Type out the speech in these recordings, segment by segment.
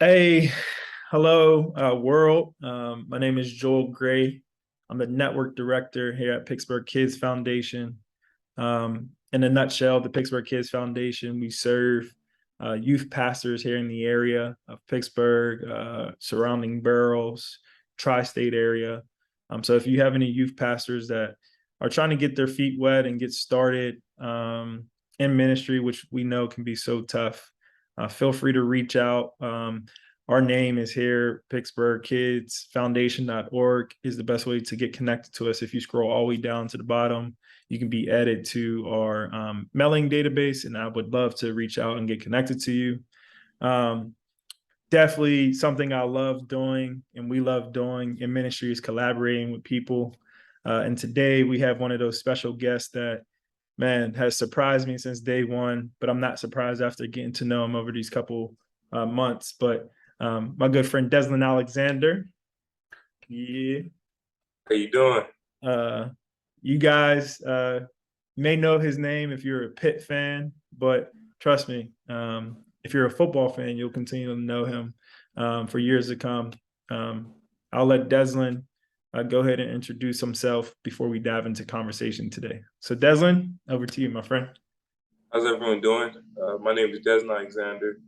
Hey, hello, world. My name is Joel Gray. I'm the network director here at Pittsburgh Kids Foundation. In a nutshell, the Pittsburgh Kids Foundation, we serve youth pastors here in the area of Pittsburgh, surrounding boroughs, tri-state area. So if you have any youth pastors that are trying to get their feet wet and get started in ministry, which we know can be so tough, feel free to reach out. Our name is here, Pittsburgh Kids Foundation.org is the best way to get connected to us. If you scroll all the way down to the bottom, you can be added to our mailing database, and I would love to reach out and get connected to you. Definitely something I love doing and we love doing in ministry is collaborating with people. And today we have one of those special guests that, man, has surprised me since day one, but I'm not surprised after getting to know him over these couple months. But my good friend Deslin Alexander. Yeah. How you doing? Uh, you guys may know his name if you're a Pitt fan, but trust me, if you're a football fan, you'll continue to know him for years to come. I'll let Deslin go ahead and introduce himself before we dive into conversation today. So, Deslin, over to you, my friend. How's everyone doing? My name is Deslin Alexandre.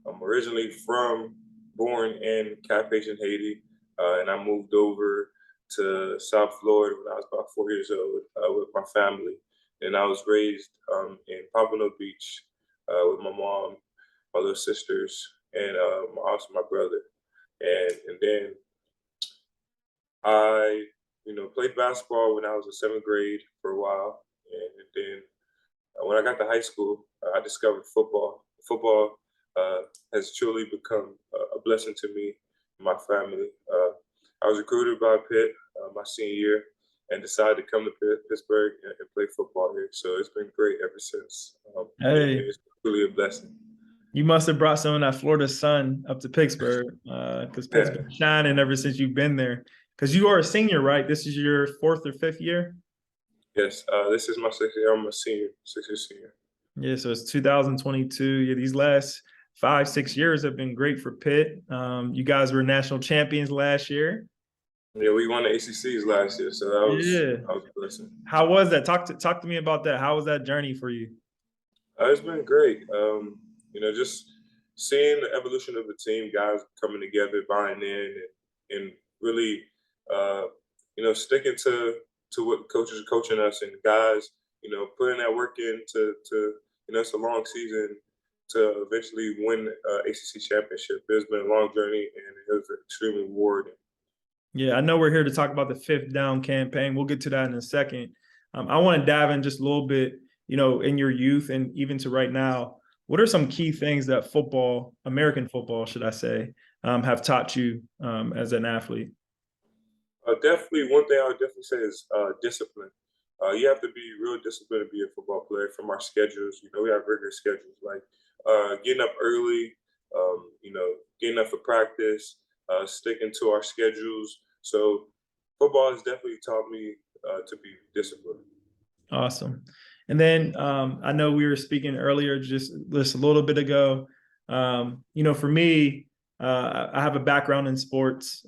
I'm originally born in Carthage, Haiti, and I moved over to South Florida when I was about 4 years old with my family. And I was raised in Pompano Beach with my mom, my little sisters, and also my brother. And then I, played basketball when I was in seventh grade for a while, and then when I got to high school, I discovered football. Football has truly become a blessing to me and my family. I was recruited by Pitt my senior year and decided to come to Pittsburgh and play football here. So it's been great ever since. Hey, It's really a blessing. you must have brought some of that Florida sun up to Pittsburgh because Pitt's Yeah. been shining ever since you've been there. Because you are a senior, right? This is your fourth or fifth year? Yes. This is my sixth year. I'm a senior, 6 year senior. Yeah, so it's 2022. Yeah, these last 5, 6 years have been great for Pitt. You guys were national champions last year. Yeah, we won the ACCs last year, so that was Yeah. that was a blessing. How was that? Talk to me about that. How was that journey for you? It's been great. Just seeing the evolution of the team, guys coming together, buying in, and really, uh, sticking to what coaches are coaching us, and guys, putting that work in it's a long season to eventually win ACC championship. It's been a long journey, and it was extremely rewarding. Yeah, I know we're here to talk about the fifth down campaign. We'll get to that in a second. I want to dive in just a little bit, in your youth and even to right now. What are some key things that football, American football, should I say, have taught you as an athlete? Definitely, one thing I would definitely say is discipline. You have to be real disciplined to be a football player. From our schedules, we have rigorous schedules like getting up early, getting up for practice, sticking to our schedules. So, football has definitely taught me to be disciplined. Awesome. And then I know we were speaking earlier, just a little bit ago. For me, I have a background in sports.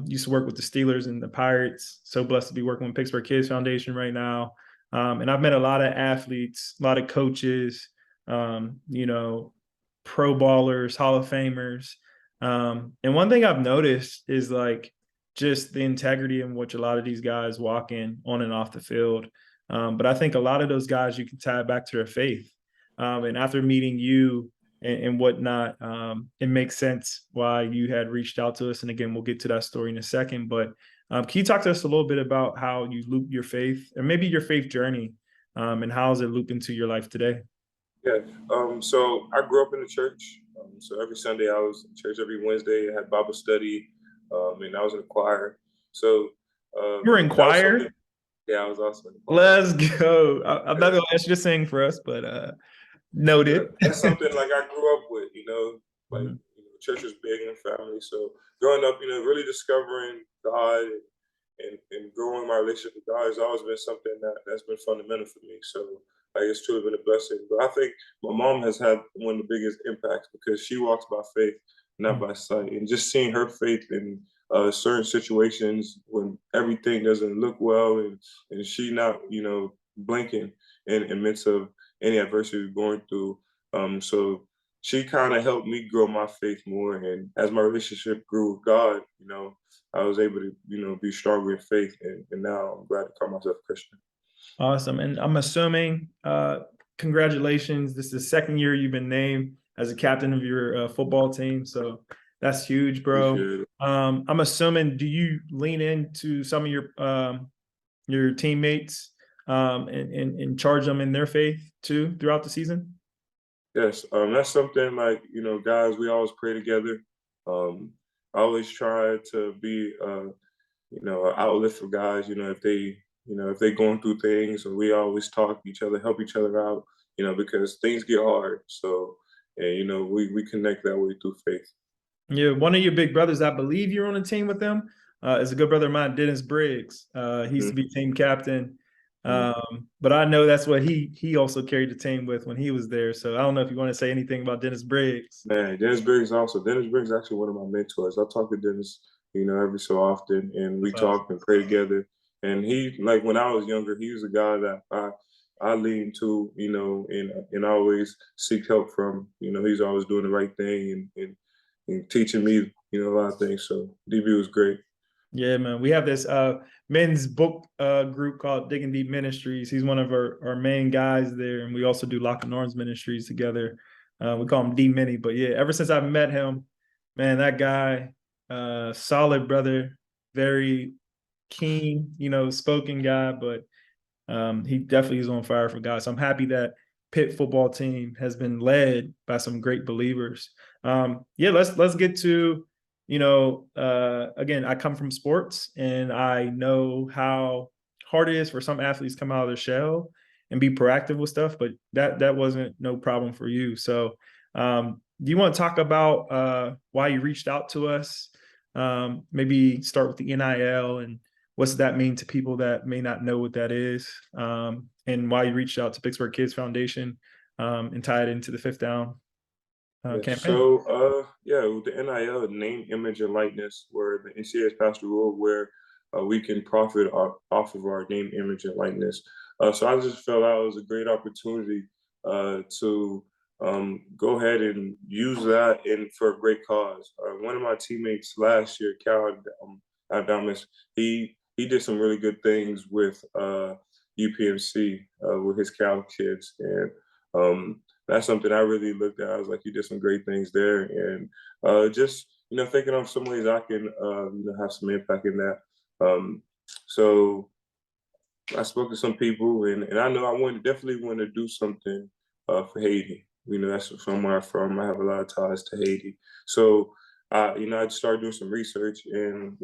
Used to work with the Steelers and the Pirates. So blessed to be working with Pittsburgh Kids Foundation right now. And I've met a lot of athletes, a lot of coaches, pro ballers, Hall of Famers. And one thing I've noticed is like just the integrity in which a lot of these guys walk in on and off the field. But I think a lot of those guys you can tie back to their faith. And after meeting you and whatnot, it makes sense why you had reached out to us. And again, we'll get to that story in a second. But can you talk to us a little bit about how you loop your faith or maybe your faith journey and how has it looped into your life today? Yeah. So I grew up in the church. So every Sunday I was in church. Every Wednesday I had Bible study, and I was in the choir. So You were in that was something. choir. Yeah, I was also in the choir. Let's go. I'm not Yeah. gonna ask you to sing for us, but noted. That's something like I grew up with, like Mhm. church was big in the family. So growing up, really discovering God and growing my relationship with God has always been something that's been fundamental for me. So like it's truly been a blessing. But I think my mom has had one of the biggest impacts because she walks by faith. not by sight. And just seeing her faith in certain situations when everything doesn't look well, and she not, blinking in midst of any adversity we're going through. So she kind of helped me grow my faith more. And as my relationship grew with God, I was able to, be stronger in faith. And now I'm glad to call myself Christian. Awesome. And I'm assuming, congratulations. This is the second year you've been named as a captain of your football team. So that's huge, bro. Appreciate it. I'm assuming, do you lean into some of your teammates and charge them in their faith too throughout the season? Yes, that's something like, guys, we always pray together. I always try to be, an outlet for guys, if they going through things, and we always talk to each other, help each other out, because things get hard. So, and, we connect that way through faith. Yeah, one of your big brothers, I believe you're on a team with them, is a good brother of mine, Dennis Briggs. He used to Mhm. be team captain. Mhm. But I know that's what he also carried the team with when he was there. So I don't know if you want to say anything about Dennis Briggs. Man, Dennis Briggs is actually one of my mentors. I talk to Dennis, every so often, and we That's awesome. talk and pray together. And he, like when I was younger, he was a guy that I leaned to, and always seek help from. He's always doing the right thing and teaching me, a lot of things. So DB was great. Yeah, man. We have this men's book group called Digging Deep Ministries. He's one of our main guys there, and we also do Lock and Arms Ministries together. We call him D Mini, but yeah, ever since I've met him, man, that guy, solid brother, very keen, spoken guy, but he definitely is on fire for God. So I'm happy that Pitt football team has been led by some great believers. Yeah, let's get to, again, I come from sports and I know how hard it is for some athletes to come out of their shell and be proactive with stuff, but that wasn't no problem for you. So do you want to talk about why you reached out to us? Maybe start with the NIL and what's that mean to people that may not know what that is, and why you reached out to Pittsburgh Kids Foundation, and tie it into the Fifth Down Yeah. campaign. So, yeah, with the NIL, name, image, and likeness, where the NCAA has passed a rule where we can profit off of our name, image, and likeness. So I just felt that was a great opportunity to go ahead and use that for a great cause. One of my teammates last year, Cal Adamus, he did some really good things with UPMC with his Cal kids, and that's something I really looked at. I was like, you did some great things there, and just thinking of some ways I can have some impact in that. Um, so I spoke to some people, and I know I definitely want to do something for Haiti. That's from where I'm from. I have a lot of ties to Haiti, so I just started doing some research and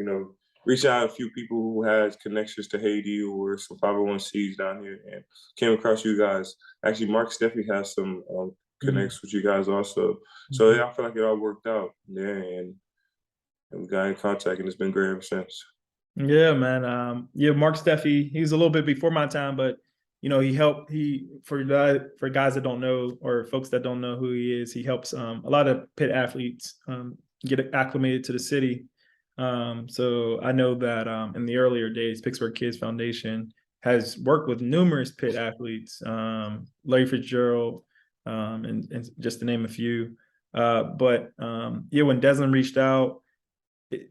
reached out to a few people who had connections to Haiti or some 501(c)s down here, and came across you guys. Actually, Mark Steffi has some connects with you guys also. So Mhm. yeah, I feel like it all worked out. Yeah, and we got in contact, and it's been great ever since. Yeah, man. Yeah, Mark Steffi, he's a little bit before my time, but he helped. For guys that don't know or folks that don't know who he is, he helps a lot of Pitt athletes get acclimated to the city. So I know that in the earlier days, Pittsburgh Kids Foundation has worked with numerous Pitt athletes, Larry Fitzgerald, and just to name a few. But yeah, when Deslin reached out,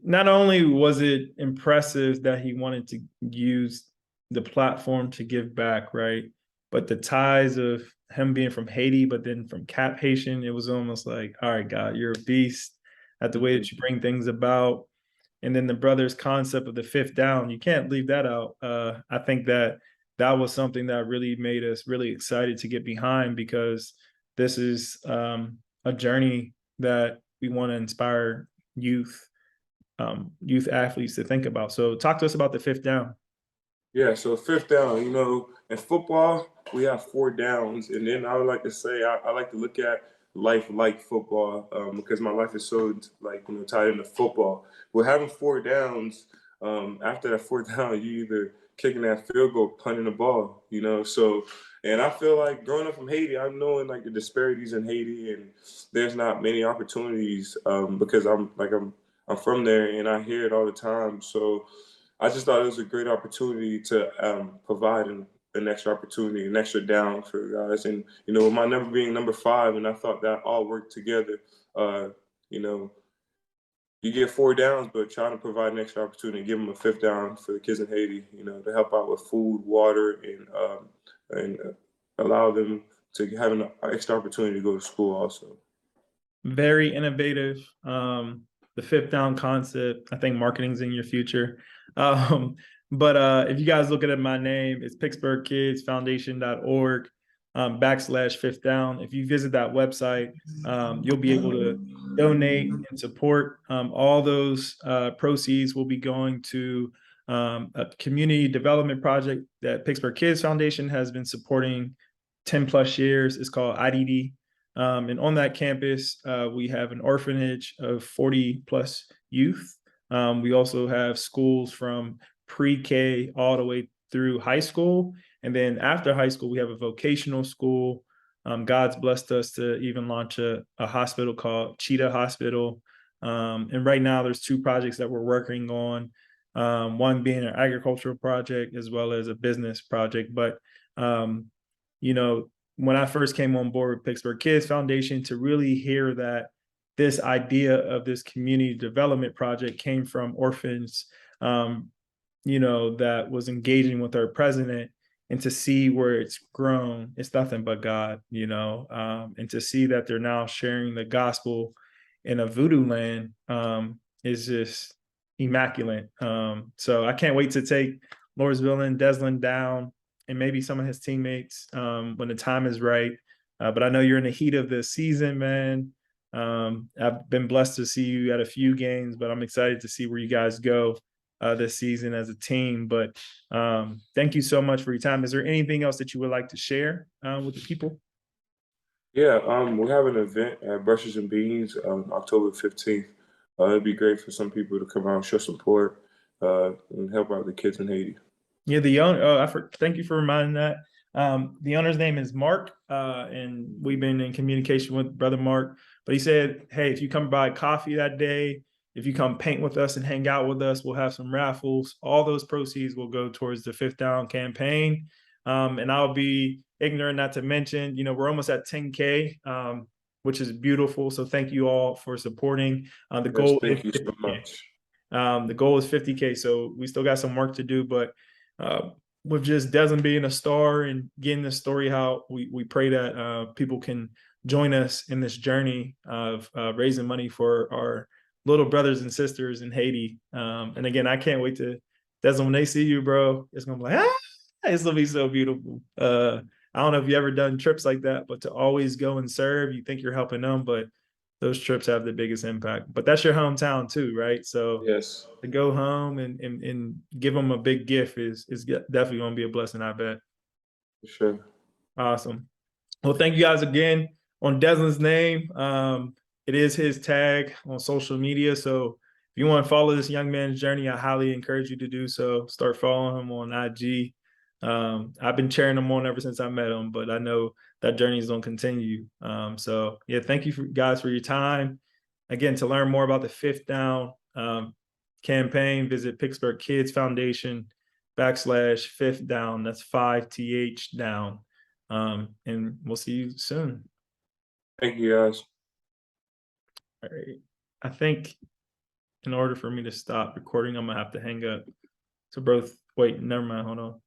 not only was it impressive that he wanted to use the platform to give back, right? But the ties of him being from Haiti, but then from Cap Haitian, it was almost like, all right, God, you're a beast at the way Mhm. that you bring things about. And then the brothers' concept of the fifth down, you can't leave that out. I think that was something that really made us really excited to get behind because this is a journey that we want to inspire youth athletes to think about. So talk to us about the fifth down. Yeah, so fifth down, in football, we have four downs. And then I would like to say, I like to look at life like football because my life is so like, tied into football. We're having four downs. After that fourth down, you either, kicking that field goal, punting the ball, you know. So, and I feel like growing up from Haiti, I'm knowing like the disparities in Haiti, and there's not many opportunities because I'm from there and I hear it all the time. So, I just thought it was a great opportunity to provide an extra opportunity, an extra down for guys, and you know, with my number being number 5, and I thought that all worked together. Uh, you know, you get 4 downs, but trying to provide an extra opportunity, give them a 5th down for the kids in Haiti, you know, to help out with food, water, and allow them to have an extra opportunity to go to school also. Very innovative. The 5th down concept. I think marketing's in your future. But if you guys look at my name, it's pittsburghkidsfoundation.org /5th down. If you visit that website, you'll be able to donate and support. All those proceeds will be going to a community development project that Pittsburgh Kids Foundation has been supporting 10 plus years. It's called IDD. And on that campus, we have an orphanage of 40 plus youth. We also have schools from pre-K all the way through high school. And then after high school, we have a vocational school. God's blessed us to even launch a hospital called Cheetah Hospital. And right now there's 2 projects that we're working on. One being an agricultural project as well as a business project. But, you know, when I first came on board with Pittsburgh Kids Foundation, to really hear that this idea of this community development project came from orphans, you know, that was engaging with our president, and to see where it's grown, it's nothing but God, you know, and to see that they're now sharing the gospel in a voodoo land is just immaculate. So I can't wait to take Lawrenceville and Deslin down, and maybe some of his teammates when the time is right. But I know you're in the heat of the season, man. I've been blessed to see you at a few games, but I'm excited to see where you guys go this season as a team. But thank you so much for your time. Is there anything else that you would like to share with the people? Yeah, we have an event at Brushes and Beans on October 15th. It'd be great for some people to come out and show support and help out the kids in Haiti. Yeah, the owner. Oh, thank you for reminding that. The owner's name is Mark, and we've been in communication with Brother Mark. But he said, "Hey, if you come by coffee that day, if you come paint with us and hang out with us, we'll have some raffles. All those proceeds will go towards the 5th Down campaign." And I'll be ignorant not to mention, you know, we're almost at 10K, which is beautiful. So thank you all for supporting. The Yes, goal is thank you so 50K. much. The goal is 50K, so we still got some work to do. But uh, with just Desmond being a star and getting the story out, we pray that people can join us in this journey of raising money for our little brothers and sisters in Haiti. And again, I can't wait to Desmond, when they see you, bro. It's gonna be like, it's gonna be so beautiful. I don't know if you ever done trips like that, but to always go and serve, you think you're helping them, but those trips have the biggest impact. But that's your hometown too, right? So Yes, to go home and give them a big gift is definitely going to be a blessing, I bet. for sure. Awesome. Well, thank you guys again on Deslin's name. It is his tag on social media. So if you want to follow this young man's journey, I highly encourage you to do so. Start following him on IG. I've been cheering him on ever since I met him, but I know that journey is going to continue. So yeah, thank you guys for your time. Again, to learn more about the 5th Down campaign, visit Pittsburgh Kids Foundation /5th Down. That's 5th down. And we'll see you soon. Thank you guys. All right. I think in order for me to stop recording, I'm gonna have to hang up. So, bro, wait, never mind. Hold on.